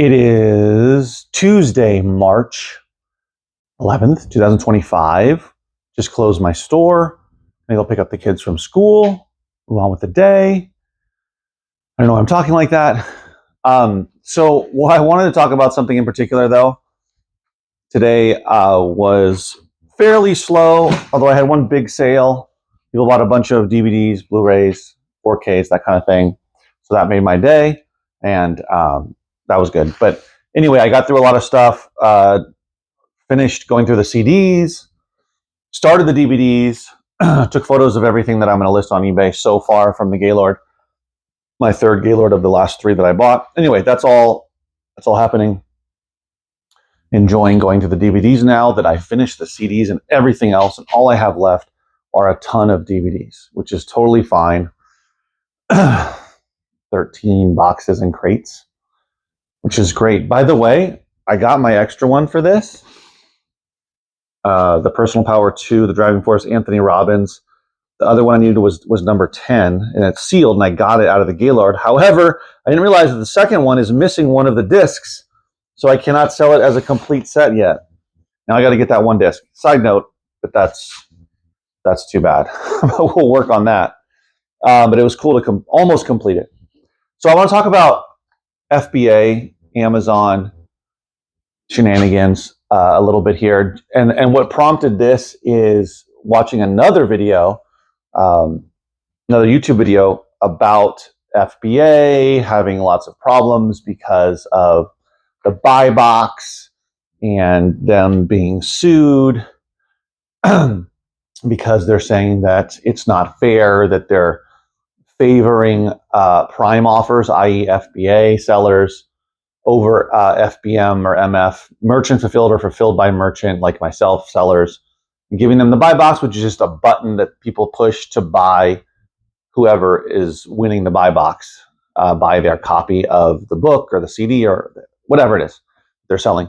It is Tuesday, March 11th, 2025. Just closed my store. Maybe I'll pick up the kids from school, move on with the day. I don't know why I'm talking like that. So I wanted to talk about something in particular, though. Today was fairly slow, although I had one big sale. People bought a bunch of DVDs, Blu-rays, 4Ks, that kind of thing. So that made my day, and that was good. But anyway, I got through a lot of stuff, finished going through the CDs, started the DVDs, took photos of everything that I'm going to list on eBay so far from the Gaylord, my third Gaylord of the last three that I bought. Anyway, that's all happening. Enjoying going to the DVDs now that I finished the CDs and everything else, and all I have left are a ton of DVDs, which is totally fine. 13 boxes and crates, which is great. By the way, I got my extra one for this. The Personal Power 2, The Driving Force, Anthony Robbins. The other one I needed was number 10, and it's sealed, and I got it out of the Gaylord. However, I didn't realize that the second one is missing one of the discs, so I cannot sell it as a complete set yet. Now I got to get that one disc. Side note, but that's too bad. We'll work on that. But it was cool to almost complete it. So I want to talk about FBA, Amazon shenanigans a little bit here. And what prompted this is watching another video, another YouTube video about FBA having lots of problems because of the buy box and them being sued because they're saying that it's not fair, that they're favoring prime offers, i.e. FBA sellers, over FBM or MF, merchant fulfilled or fulfilled by merchant like myself, sellers, and giving them the buy box, which is just a button that people push to buy whoever is winning the buy box, buy their copy of the book or the CD or whatever it is they're selling.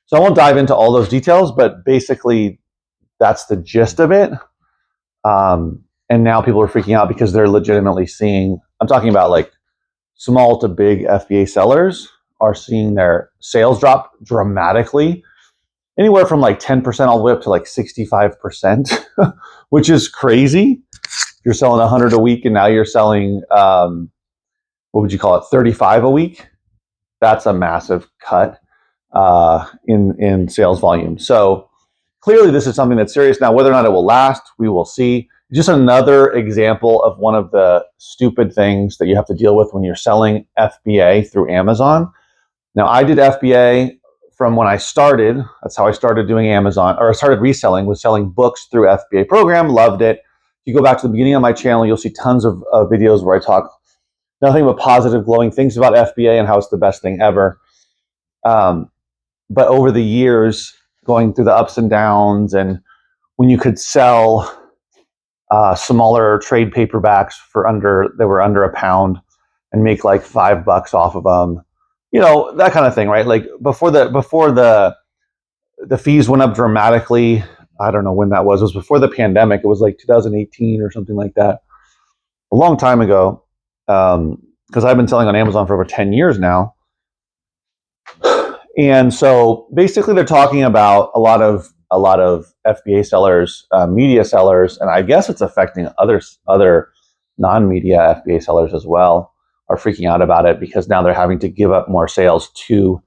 So I won't dive into all those details, but basically that's the gist of it. And now people are freaking out because they're legitimately seeing, I'm talking about like small to big FBA sellers are seeing their sales drop dramatically, anywhere from like 10% all the way up to like 65%, which is crazy. You're selling 100 a week and now you're selling, what would you call it, 35 a week? That's a massive cut in sales volume. So clearly this is something that's serious. Now, whether or not it will last, we will see. Just another example of one of the stupid things that you have to deal with when you're selling FBA through Amazon. Now, I did FBA from when I started. That's how I started doing Amazon, or I started reselling, was selling books through FBA program, loved it. If you go back to the beginning of my channel, you'll see tons of videos where I talk nothing but positive, glowing things about FBA and how it's the best thing ever. But over the years, going through the ups and downs, and when you could sell smaller trade paperbacks that were under £1 and make like $5 off of them, you know, that kind of thing, right? Like before the fees went up dramatically. I don't know when that was. It was before the pandemic. It was like 2018 or something like that. A long time ago, because I've been selling on Amazon for over 10 years now. And so basically they're talking about a lot of FBA sellers, media sellers, and I guess it's affecting other non-media FBA sellers as well, are freaking out about it because now they're having to give up more sales to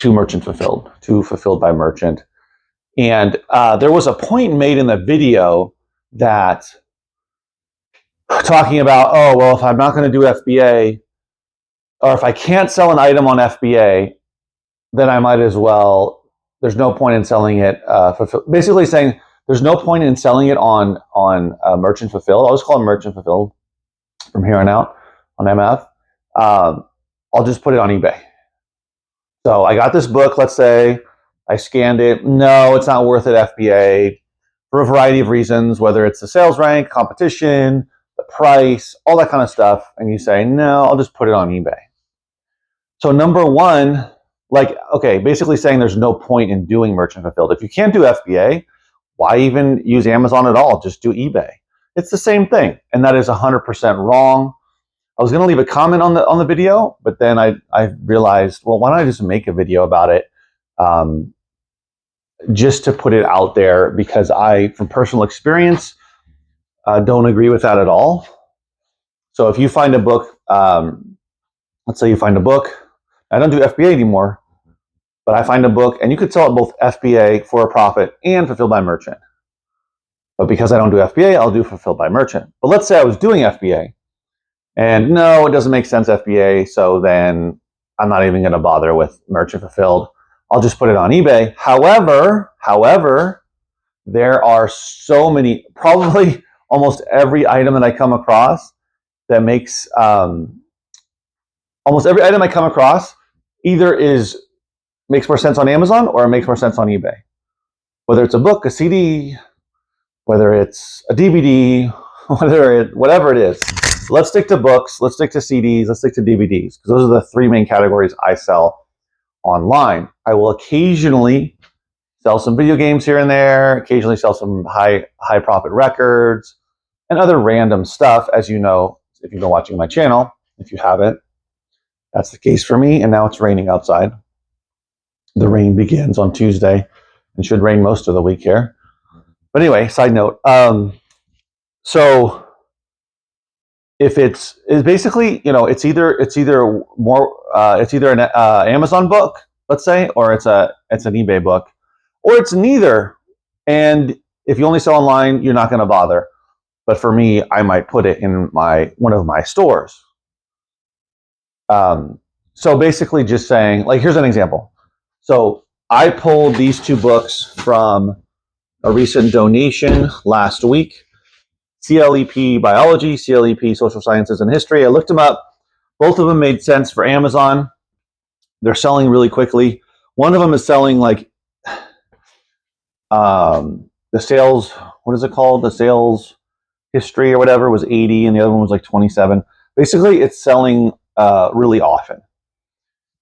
merchant fulfilled, to fulfilled by merchant. And there was a point made in the video that talking about, oh, well, if I'm not going to do FBA, or if I can't sell an item on FBA, then I might as well, there's no point in selling it, basically saying there's no point in selling it on merchant fulfilled. I'll just call it merchant fulfilled from here on out on MF. I'll just put it on eBay. So I got this book, let's say, I scanned it. No, it's not worth it FBA for a variety of reasons, whether it's the sales rank, competition, the price, all that kind of stuff. And you say, no, I'll just put it on eBay. So number one, like, okay, basically saying there's no point in doing merchant fulfilled. If you can't do FBA, why even use Amazon at all? Just do eBay. It's the same thing. And that is 100% wrong. I was going to leave a comment on the video, but then I realized, well, why don't I just make a video about it, just to put it out there, because I, from personal experience, don't agree with that at all. So if you find a book, let's say you find a book, I don't do FBA anymore, but I find a book, and you could sell it both FBA for a profit and fulfilled by merchant. But because I don't do FBA, I'll do fulfilled by merchant. But let's say I was doing FBA, and no, it doesn't make sense FBA, so then I'm not even going to bother with merchant fulfilled. I'll just put it on eBay. However, there are so many, probably almost every item that I come across that makes, almost every item I come across either makes more sense on Amazon or it makes more sense on eBay. Whether it's a book, a CD, whether it's a DVD, whatever it is. Let's stick to books, let's stick to CDs, let's stick to DVDs, because those are the three main categories I sell online. I will occasionally sell some video games here and there, occasionally sell some high profit records, and other random stuff, as you know, if you've been watching my channel. If you haven't, that's the case for me, and now it's raining outside. The rain begins on Tuesday and should rain most of the week here. But anyway, side note. So if it's basically, it's either an Amazon book, let's say, or it's an eBay book, or it's neither. And if you only sell online, you're not going to bother. But for me, I might put it in one of my stores. So basically, just saying, like, here's an example. So I pulled these two books from a recent donation last week. CLEP Biology, CLEP Social Sciences and History. I looked them up. Both of them made sense for Amazon. They're selling really quickly. One of them is selling like the sales, what is it called? The sales history or whatever was 80, and the other one was like 27. Basically, it's selling really often.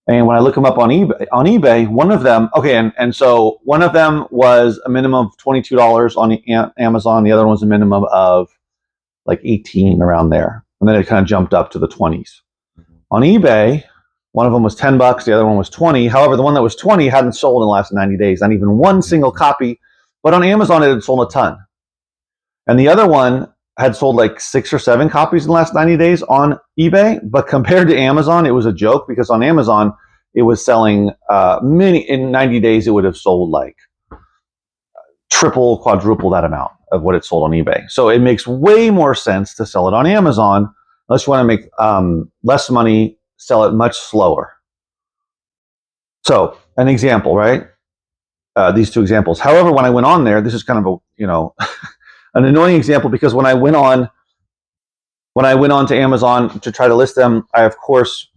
And when I look them up on eBay, one of them, and so one of them was a minimum of $22 on Amazon. The other one was a minimum of like 18, around there. And then it kind of jumped up to the 20s. On eBay, one of them was $10, the other one was 20. However, the one that was 20 hadn't sold in the last 90 days, not even one single copy. But on Amazon, it had sold a ton. And the other one had sold like 6 or 7 copies in the last 90 days on eBay. But compared to Amazon, it was a joke, because on Amazon, it was selling in 90 days, it would have sold like triple, quadruple that amount of what it sold on eBay. So it makes way more sense to sell it on Amazon, unless you want to make less money, sell it much slower. So an example, right? These two examples. However, when I went on there, this is kind of a, an annoying example, because when I went on to Amazon to try to list them, I of course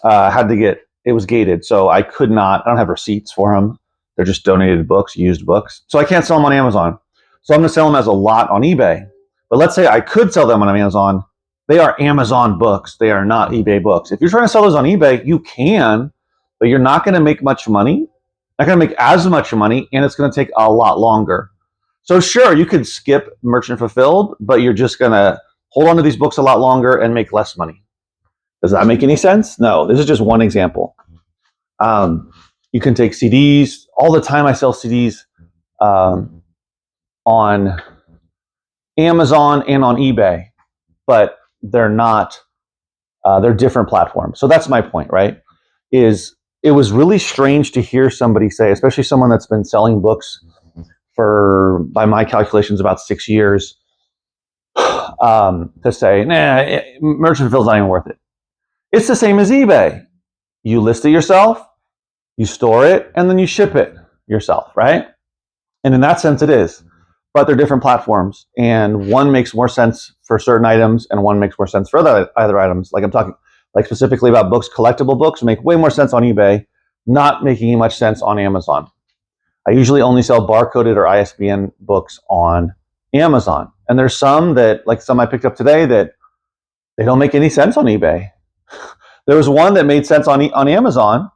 had to it was gated, so I don't have receipts for them. They're just donated books, used books. So I can't sell them on Amazon. So I'm going to sell them as a lot on eBay. But let's say I could sell them on Amazon. They are Amazon books. They are not eBay books. If you're trying to sell those on eBay, you can, but you're not going to make much money. Not going to make as much money, and it's going to take a lot longer. So sure, you could skip merchant fulfilled, but you're just going to hold on to these books a lot longer and make less money. Does that make any sense? No, this is just one example. You can take CDs. All the time I sell CDs on Amazon and on eBay, but they're not, they're different platforms. So that's my point, right? It was really strange to hear somebody say, especially someone that's been selling books for, by my calculations, about 6 years, to say, nah, merchant fulfilled is not even worth it. It's the same as eBay. You list it yourself, you store it, and then you ship it yourself, right? And in that sense, it is. But they're different platforms, and one makes more sense for certain items, and one makes more sense for other items. Like I'm talking, like specifically about books, collectible books make way more sense on eBay, not making much sense on Amazon. I usually only sell barcoded or ISBN books on Amazon. And there's some that, like some I picked up today, that they don't make any sense on eBay. There was one that made sense on Amazon,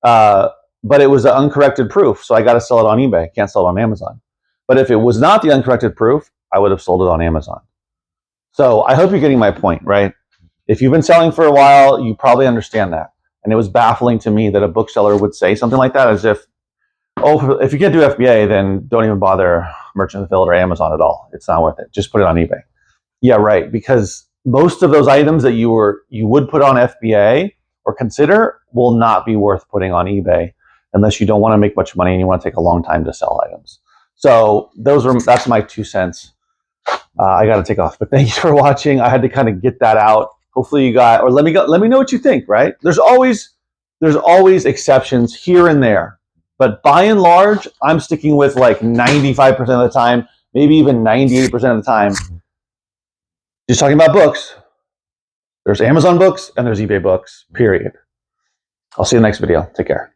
but it was an uncorrected proof, so I got to sell it on eBay. Can't sell it on Amazon. But if it was not the uncorrected proof, I would have sold it on Amazon. So I hope you're getting my point, right? If you've been selling for a while, you probably understand that. And it was baffling to me that a bookseller would say something like that, as if, oh, if you can't do FBA, then don't even bother Merchant Fulfilled or Amazon at all. It's not worth it. Just put it on eBay. Yeah, right. Because most of those items that you would put on FBA or consider will not be worth putting on eBay unless you don't want to make much money and you want to take a long time to sell items. So that's my 2 cents. I got to take off, but thanks for watching. I had to kind of get that out. Hopefully you got, or let me know what you think, right? There's always exceptions here and there, but by and large, I'm sticking with like 95% of the time, maybe even 98% of the time. Just talking about books. There's Amazon books and there's eBay books, period. I'll see you in the next video. Take care.